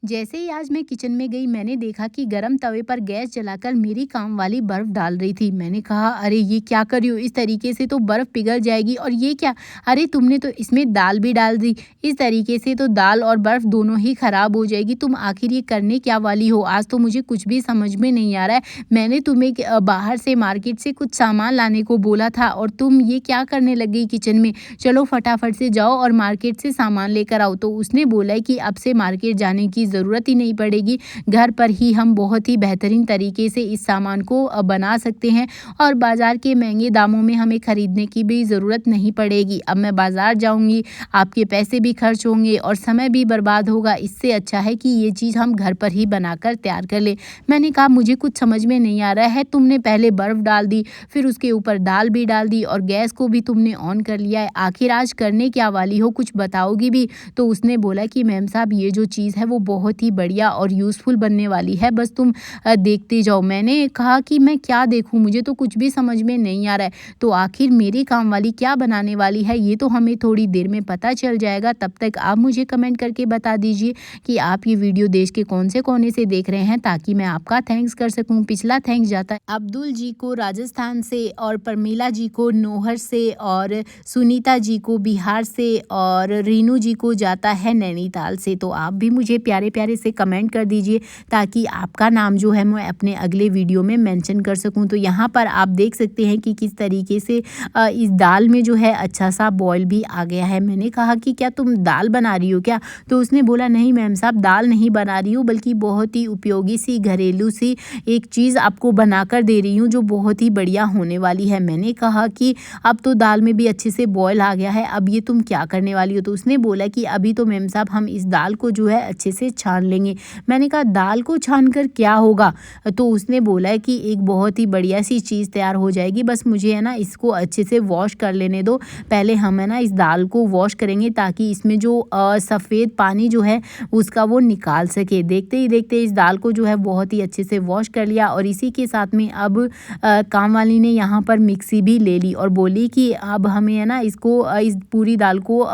जैसे ही आज मैं किचन में गई, मैंने देखा कि गरम तवे पर गैस जलाकर मेरी काम वाली बर्फ डाल रही थी। मैंने कहा, अरे ये क्या कर रही हो? इस तरीके से तो बर्फ पिघल जाएगी। और ये क्या? अरे तुमने तो इसमें दाल भी डाल दी। इस तरीके से तो दाल और बर्फ दोनों ही खराब हो जाएगी। तुम आखिर ये करने क्या वाली हो? आज तो मुझे कुछ भी समझ में नहीं आ रहा है। मैंने तुम्हें बाहर से मार्केट से कुछ सामान लाने को बोला था और तुम ये क्या करने लग गई किचन में? चलो फटाफट से जाओ और मार्केट से सामान लेकर आओ। तो उसने बोला है कि अब से मार्केट जाने की ज़रूरत ही नहीं पड़ेगी, घर पर ही हम बहुत ही बेहतरीन तरीके से इस सामान को बना सकते हैं और बाज़ार के महंगे दामों में हमें ख़रीदने की भी ज़रूरत नहीं पड़ेगी। अब मैं बाज़ार जाऊंगी, आपके पैसे भी खर्च होंगे और समय भी बर्बाद होगा। इससे अच्छा है कि ये चीज़ हम घर पर ही बनाकर तैयार कर लें। मैंने कहा, मुझे कुछ समझ में नहीं आ रहा है। तुमने पहले बर्फ़ डाल दी, फिर उसके ऊपर दाल भी डाल दी और गैस को भी तुमने ऑन कर लिया है। आखिर आज करने क्या वाली हो? कुछ बताओगी भी? तो उसने बोला कि मैम साहब, ये जो चीज़ है वो बहुत ही बढ़िया और यूज़फुल बनने वाली है, बस तुम देखते जाओ। मैंने कहा कि मैं क्या देखूं, मुझे तो कुछ भी समझ में नहीं आ रहा है। तो आखिर मेरी काम वाली क्या बनाने वाली है, ये तो हमें थोड़ी देर में पता चल जाएगा। तब तक आप मुझे कमेंट करके बता दीजिए कि आप ये वीडियो देश के कौन से कोने से देख रहे हैं, ताकि मैं आपका थैंक्स कर सकूँ। पिछला थैंक्स जाता है अब्दुल जी को राजस्थान से, और परमीला जी को नौहर से, और सुनीता जी को बिहार से, और रीनू जी को जाता है नैनीताल से। तो आप भी मुझे प्यारे प्यारे से कमेंट कर दीजिए, ताकि आपका नाम जो है मैं अपने अगले वीडियो में मेंशन कर सकूं। तो यहाँ पर आप देख सकते हैं कि किस तरीके से इस दाल में जो है अच्छा सा बॉयल भी आ गया है। मैंने कहा कि क्या तुम दाल बना रही हो क्या? तो उसने बोला, नहीं मैम साहब, दाल नहीं बना रही हूँ, बल्कि बहुत ही उपयोगी सी घरेलू सी एक चीज़ आपको बनाकर दे रही हूँ, जो बहुत ही बढ़िया होने वाली है। मैंने कहा कि अब तो दाल में भी अच्छे से बॉयल आ गया है, अब ये तुम क्या करने वाली हो? तो उसने बोला कि अभी तो मैम साहब हम इस दाल को जो है अच्छे से छान लेंगे। मैंने कहा, दाल को छान कर क्या होगा? तो उसने बोला है कि एक बहुत ही बढ़िया सी चीज़ तैयार हो जाएगी, बस मुझे है ना इसको अच्छे से वॉश कर लेने दो। पहले हम है ना इस दाल को वॉश करेंगे, ताकि इसमें जो सफ़ेद पानी जो है उसका वो निकाल सके। देखते ही देखते इस दाल को जो है बहुत ही अच्छे से वॉश कर लिया। और इसी के साथ में अब काम वाली ने यहाँ पर मिक्सी भी ले ली और बोली कि अब हमें है ना इसको इस पूरी दाल को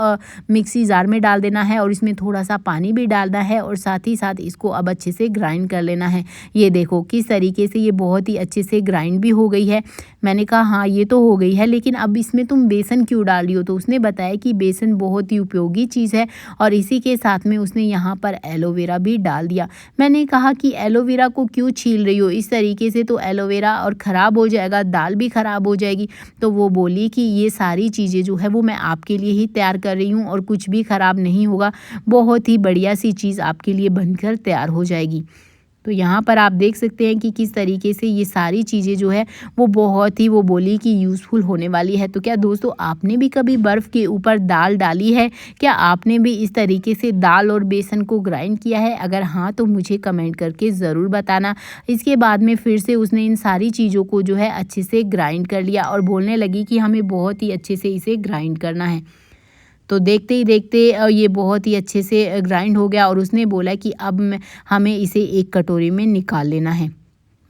मिक्सी जार में डाल देना है, और इसमें थोड़ा सा पानी भी डालना है, और साथ ही साथ इसको अब अच्छे से ग्राइंड कर लेना है। ये देखो किस तरीके से ये बहुत ही अच्छे से ग्राइंड भी हो गई है। मैंने कहा, हाँ ये तो हो गई है, लेकिन अब इसमें तुम बेसन क्यों डाल रही हो? तो उसने बताया कि बेसन बहुत ही उपयोगी चीज़ है, और इसी के साथ में उसने यहाँ पर एलोवेरा भी डाल दिया। मैंने कहा कि एलोवेरा को क्यों छील रही हो? इस तरीके से तो एलोवेरा और ख़राब हो जाएगा, दाल भी ख़राब हो जाएगी। तो वो बोली कि ये सारी चीज़ें जो है वो मैं आपके लिए ही तैयार कर रही हूँ, और कुछ भी ख़राब नहीं होगा, बहुत ही बढ़िया सी चीज़ आपके लिए बनकर तैयार हो जाएगी। तो यहाँ पर आप देख सकते हैं कि किस तरीके से ये सारी चीज़ें जो है वो बहुत ही, वो बोली कि यूज़फुल होने वाली है। तो क्या दोस्तों, आपने भी कभी बर्फ़ के ऊपर दाल डाली है? क्या आपने भी इस तरीके से दाल और बेसन को ग्राइंड किया है? अगर हाँ, तो मुझे कमेंट करके ज़रूर बताना। इसके बाद में फिर से उसने इन सारी चीज़ों को जो है अच्छे से ग्राइंड कर लिया, और बोलने लगी कि हमें बहुत ही अच्छे से इसे ग्राइंड करना है। तो देखते ही देखते ये बहुत ही अच्छे से ग्राइंड हो गया, और उसने बोला कि अब हमें इसे एक कटोरी में निकाल लेना है।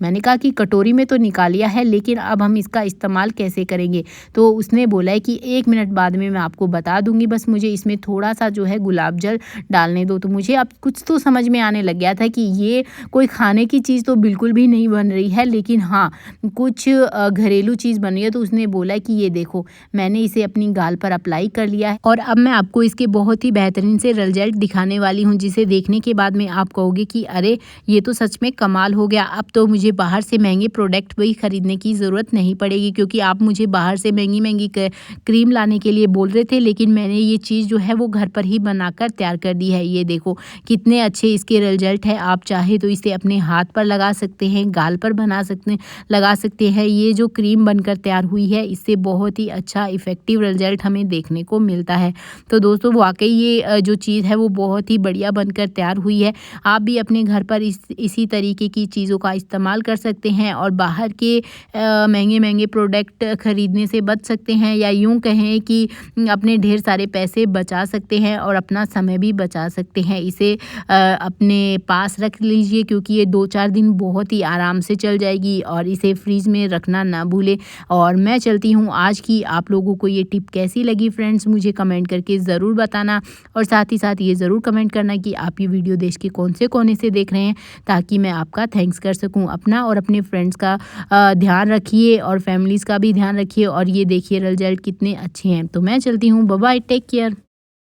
मैंने कहा कि कटोरी में तो निकाल लिया है, लेकिन अब हम इसका इस्तेमाल कैसे करेंगे? तो उसने बोला है कि 1 मिनट बाद में मैं आपको बता दूंगी, बस मुझे इसमें थोड़ा सा जो है गुलाब जल डालने दो। तो मुझे अब कुछ तो समझ में आने लग गया था कि ये कोई खाने की चीज़ तो बिल्कुल भी नहीं बन रही है, लेकिन हाँ कुछ घरेलू चीज़ बन रही है। तो उसने बोला कि ये देखो, मैंने इसे अपनी गाल पर अप्लाई कर लिया है, और अब मैं आपको इसके बहुत ही बेहतरीन से रिजल्ट दिखाने वाली हूँ, जिसे देखने के बाद में आप कहोगे कि अरे ये तो सच में कमाल हो गया। अब तो मुझे बाहर से महंगे प्रोडक्ट भी खरीदने की ज़रूरत नहीं पड़ेगी, क्योंकि आप मुझे बाहर से महंगी महंगी क्रीम लाने के लिए बोल रहे थे, लेकिन मैंने ये चीज़ जो है वो घर पर ही बनाकर तैयार कर दी है। ये देखो कितने अच्छे इसके रिजल्ट है। आप चाहे तो इसे अपने हाथ पर लगा सकते हैं, गाल पर लगा सकते हैं। ये जो क्रीम बनकर तैयार हुई है, इससे बहुत ही अच्छा इफ़ेक्टिव रिजल्ट हमें देखने को मिलता है। तो दोस्तों, वाकई ये जो चीज़ है वो बहुत ही बढ़िया बनकर तैयार हुई है। आप भी अपने घर पर इसी तरीके की चीज़ों का इस्तेमाल कर सकते हैं और बाहर के महंगे प्रोडक्ट खरीदने से बच सकते हैं, या यूँ कहें कि अपने ढेर सारे पैसे बचा सकते हैं और अपना समय भी बचा सकते हैं। इसे अपने पास रख लीजिए क्योंकि ये 2-4 दिन बहुत ही आराम से चल जाएगी, और इसे फ्रिज में रखना ना भूलें। और मैं चलती हूँ आज की। आप लोगों को ये टिप कैसी लगी फ्रेंड्स, मुझे कमेंट करके ज़रूर बताना, और साथ ही साथ ये ज़रूर कमेंट करना कि आप ये वीडियो देश के कौन से कोने से देख रहे हैं, ताकि मैं आपका थैंक्स कर सकूँ। अपना और अपने फ्रेंड्स का ध्यान रखिए और फैमिलीज़ का भी ध्यान रखिए, और ये देखिए रिजल्ट कितने अच्छे हैं। तो मैं चलती हूँ, बाय बाय, टेक केयर।